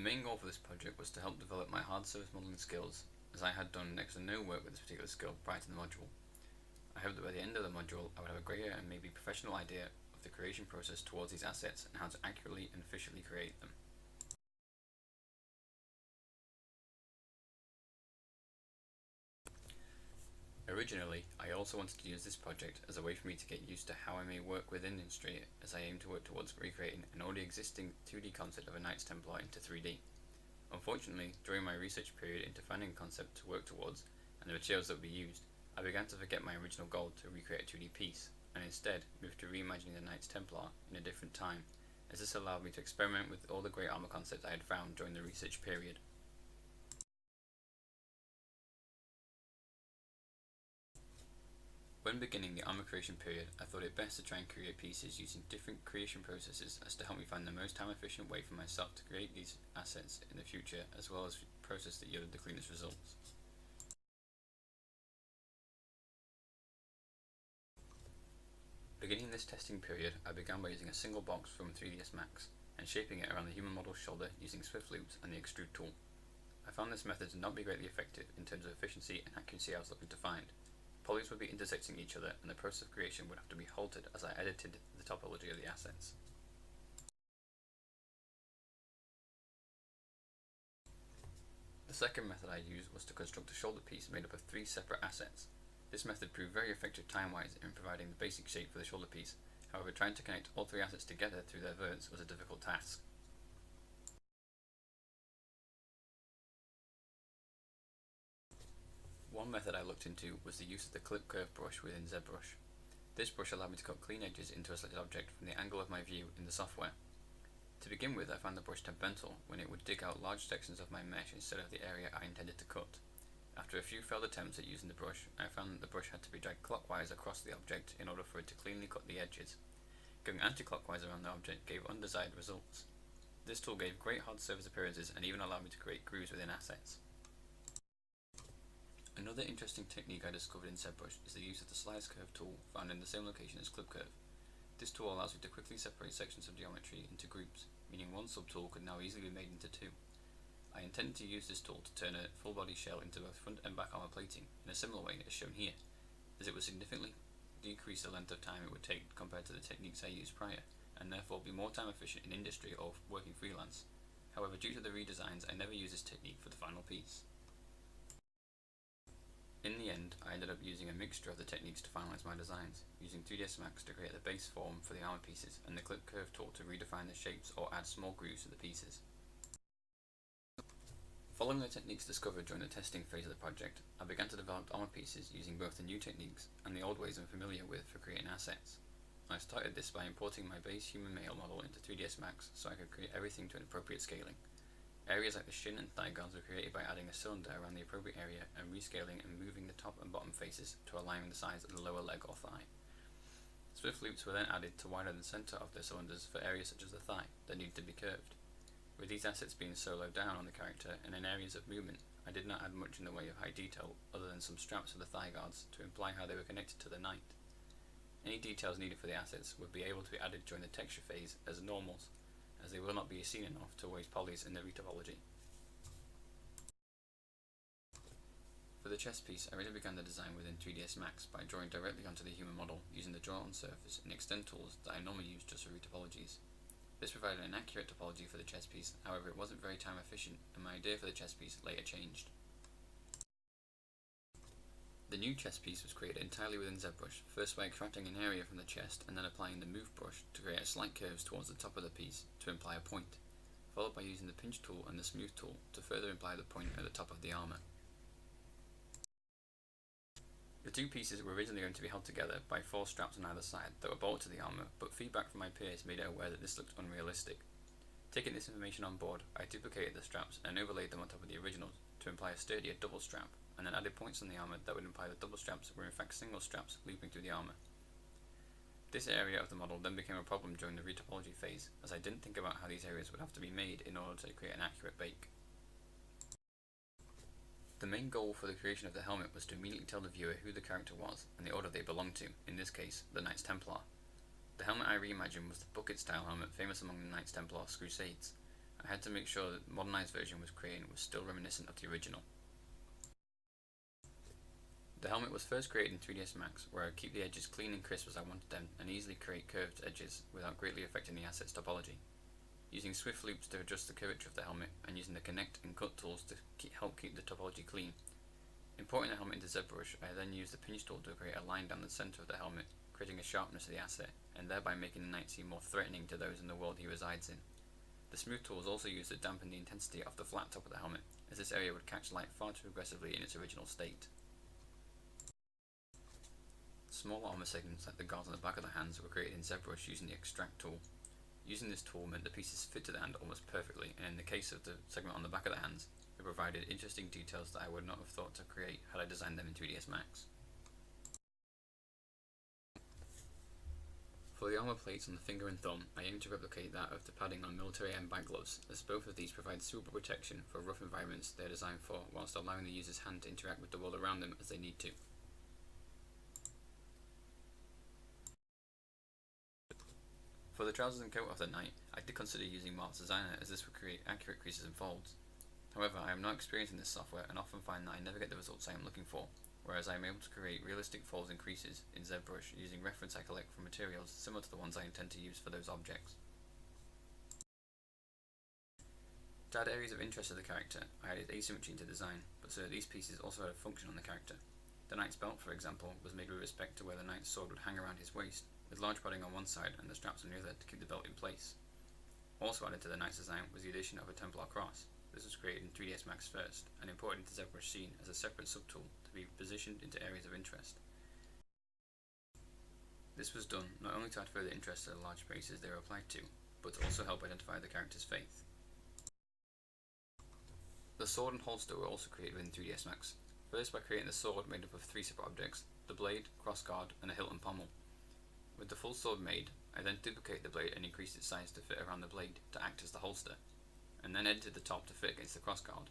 main goal for this project was to help develop my hard surface modelling skills, as I had done next to no work with this particular skill prior to the module. I hope that by the end of the module I would have a greater and maybe professional idea of the creation process towards these assets and how to accurately and efficiently create them. Originally, I also wanted to use this project as a way for me to get used to how I may work within industry, as I aim to work towards recreating an already existing 2D concept of a Knights Templar into 3D. Unfortunately, during my research period into finding a concept to work towards and the materials that would be used, I began to forget my original goal to recreate a 2D piece, and instead moved to reimagining the Knights Templar in a different time, as this allowed me to experiment with all the great armor concepts I had found during the research period. When beginning the armor creation period, I thought it best to try and create pieces using different creation processes as to help me find the most time efficient way for myself to create these assets in the future, as well as the process that yielded the cleanest results. Beginning this testing period, I began by using a single box from 3ds Max and shaping it around the human model's shoulder using Swift loops and the extrude tool. I found this method to not be greatly effective in terms of efficiency and accuracy I was looking to find. Polys would be intersecting each other and the process of creation would have to be halted as I edited the topology of the assets. The second method I used was to construct a shoulder piece made up of 3 separate assets. This method proved very effective time-wise in providing the basic shape for the shoulder piece, however trying to connect all 3 assets together through their verts was a difficult task. One method I looked into was the use of the clip curve brush within ZBrush. This brush allowed me to cut clean edges into a selected object from the angle of my view in the software. To begin with, I found the brush temperamental when it would dig out large sections of my mesh instead of the area I intended to cut. After a few failed attempts at using the brush, I found that the brush had to be dragged clockwise across the object in order for it to cleanly cut the edges. Going anti-clockwise around the object gave undesired results. This tool gave great hard surface appearances and even allowed me to create grooves within assets. Another interesting technique I discovered in ZBrush is the use of the slice curve tool found in the same location as clip curve. This tool allows me to quickly separate sections of geometry into groups, meaning one subtool could now easily be made into 2. I intended to use this tool to turn a full body shell into both front and back armor plating in a similar way as shown here, as it would significantly decrease the length of time it would take compared to the techniques I used prior, and therefore be more time efficient in industry or working freelance. However, due to the redesigns, I never used this technique for the final piece. In the end, I ended up using a mixture of the techniques to finalize my designs, using 3ds Max to create the base form for the armor pieces and the clip curve tool to redefine the shapes or add small grooves to the pieces. Following the techniques discovered during the testing phase of the project, I began to develop armor pieces using both the new techniques and the old ways I'm familiar with for creating assets. I started this by importing my base human male model into 3ds Max so I could create everything to an appropriate scaling. Areas like the shin and thigh guards were created by adding a cylinder around the appropriate area and rescaling and moving the top and bottom faces to align with the size of the lower leg or thigh. Swift loops were then added to widen the center of the cylinders for areas such as the thigh that needed to be curved. With these assets being so low down on the character and in areas of movement, I did not add much in the way of high detail other than some straps for the thigh guards to imply how they were connected to the knight. Any details needed for the assets would be able to be added during the texture phase as normals, as they will not be seen enough to waste polys in the retopology. For the chest piece, I really began the design within 3ds Max by drawing directly onto the human model using the draw on surface and extend tools that I normally use just for retopologies. This provided an accurate topology for the chest piece, however it wasn't very time efficient and my idea for the chest piece later changed. The new chest piece was created entirely within ZBrush, first by extracting an area from the chest and then applying the move brush to create slight curves towards the top of the piece to imply a point, followed by using the pinch tool and the smooth tool to further imply the point at the top of the armor. The two pieces were originally going to be held together by 4 straps on either side that were bolted to the armor, but feedback from my peers made it aware that this looked unrealistic. Taking this information on board, I duplicated the straps and overlaid them on top of the originals to imply a sturdier double strap, and then added points on the armor that would imply the double straps were in fact single straps looping through the armor. This area of the model then became a problem during the retopology phase, as I didn't think about how these areas would have to be made in order to create an accurate bake. The main goal for the creation of the helmet was to immediately tell the viewer who the character was and the order they belonged to, in this case, the Knights Templar. The helmet I reimagined was the bucket-style helmet famous among the Knights Templar Crusades. I had to make sure that the modernised version was created was still reminiscent of the original. The helmet was first created in 3ds Max, where I would keep the edges clean and crisp as I wanted them and easily create curved edges without greatly affecting the asset's topology. Using swift loops to adjust the curvature of the helmet and using the connect and cut tools to help keep the topology clean. Importing the helmet into ZBrush, I then used the pinch tool to create a line down the centre of the helmet, creating a sharpness to the asset, and thereby making the knight seem more threatening to those in the world he resides in. The smooth tool was also used to dampen the intensity of the flat top of the helmet, as this area would catch light far too aggressively in its original state. Small armour segments like the guards on the back of the hands were created in ZBrush using the extract tool. Using this tool meant the pieces fit to the hand almost perfectly, and in the case of the segment on the back of the hands, it provided interesting details that I would not have thought to create had I designed them in 3ds Max. For the armour plates on the finger and thumb, I aimed to replicate that of the padding on military and back gloves, as both of these provide suitable protection for rough environments they are designed for, whilst allowing the user's hand to interact with the world around them as they need to. For the trousers and coat of the knight, I did consider using Mark's Designer, as this would create accurate creases and folds. However, I am not experienced in this software and often find that I never get the results I am looking for, whereas I am able to create realistic folds and creases in ZBrush using reference I collect from materials similar to the ones I intend to use for those objects. To add areas of interest to the character, I added asymmetry into design, but so that these pieces also had a function on the character. The knight's belt, for example, was made with respect to where the knight's sword would hang around his waist, with large padding on one side and the straps on the other to keep the belt in place. Also added to the knight's design was the addition of a Templar cross. This was created in 3ds Max first, and imported into ZBrush Scene as a separate subtool to be positioned into areas of interest. This was done not only to add further interest to the large spaces they were applied to, but to also help identify the character's faith. The sword and holster were also created within 3ds Max, first by creating the sword made up of 3 separate objects, the blade, crossguard, and a hilt and pommel. With the full sword made, I then duplicated the blade and increased its size to fit around the blade to act as the holster, and then edited the top to fit against the crossguard.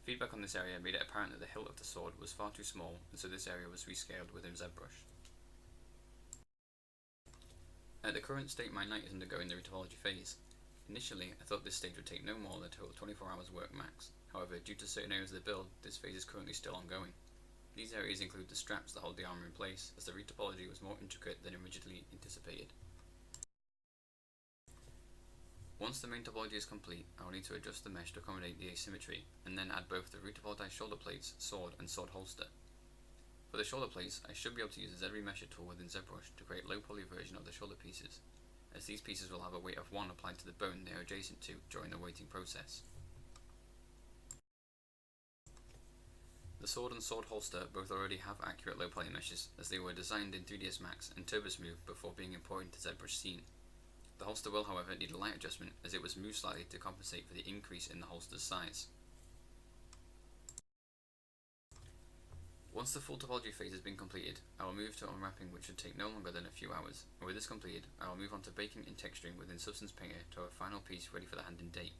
Feedback on this area made it apparent that the hilt of the sword was far too small, and so this area was rescaled within ZBrush. At the current state, my knight is undergoing the retopology phase. Initially, I thought this stage would take no more than a total 24 hours work max. However, due to certain areas of the build, this phase is currently still ongoing. These areas include the straps that hold the armour in place, as the retopology was more intricate than originally anticipated. Once the main topology is complete, I will need to adjust the mesh to accommodate the asymmetry, and then add both the retopologized shoulder plates, sword, and sword holster. For the shoulder plates, I should be able to use the Z-Remesher tool within ZBrush to create a low poly version of the shoulder pieces, as these pieces will have a weight of 1 applied to the bone they are adjacent to during the weighting process. The sword and sword holster both already have accurate low poly meshes, as they were designed in 3ds Max and TurboSmooth before being imported into ZBrush Scene. The holster will, however, need a light adjustment, as it was moved slightly to compensate for the increase in the holster's size. Once the full topology phase has been completed, I will move to unwrapping, which should take no longer than a few hours, and with this completed, I will move on to baking and texturing within Substance Painter to have a final piece ready for the hand and date.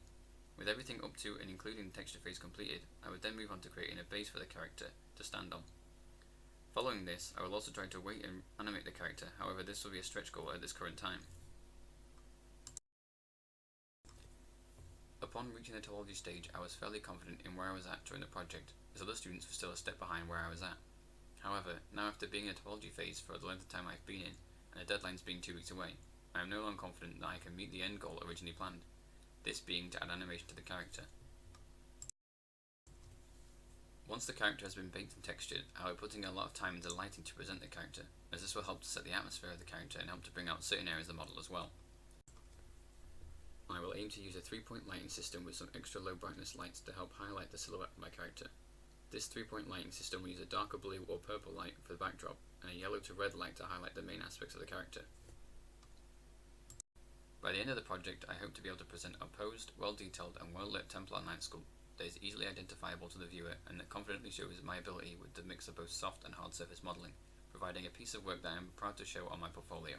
With everything up to and including the texture phase completed, I would then move on to creating a base for the character to stand on. Following this, I will also try to weight and animate the character, however this will be a stretch goal at this current time. Upon reaching the topology stage, I was fairly confident in where I was at during the project, as other students were still a step behind where I was at. However, now after being in a topology phase for the length of time I've been in, and the deadlines being 2 weeks away, I am no longer confident that I can meet the end goal originally planned, this being to add animation to the character. Once the character has been baked and textured, I will be putting a lot of time into lighting to present the character, as this will help to set the atmosphere of the character and help to bring out certain areas of the model as well. I will aim to use a 3-point lighting system with some extra low brightness lights to help highlight the silhouette of my character. This 3-point lighting system will use a darker blue or purple light for the backdrop, and a yellow to red light to highlight the main aspects of the character. By the end of the project, I hope to be able to present a posed, well-detailed and well-lit Templar knight sculpt that is easily identifiable to the viewer and that confidently shows my ability with the mix of both soft and hard surface modelling, providing a piece of work that I am proud to show on my portfolio.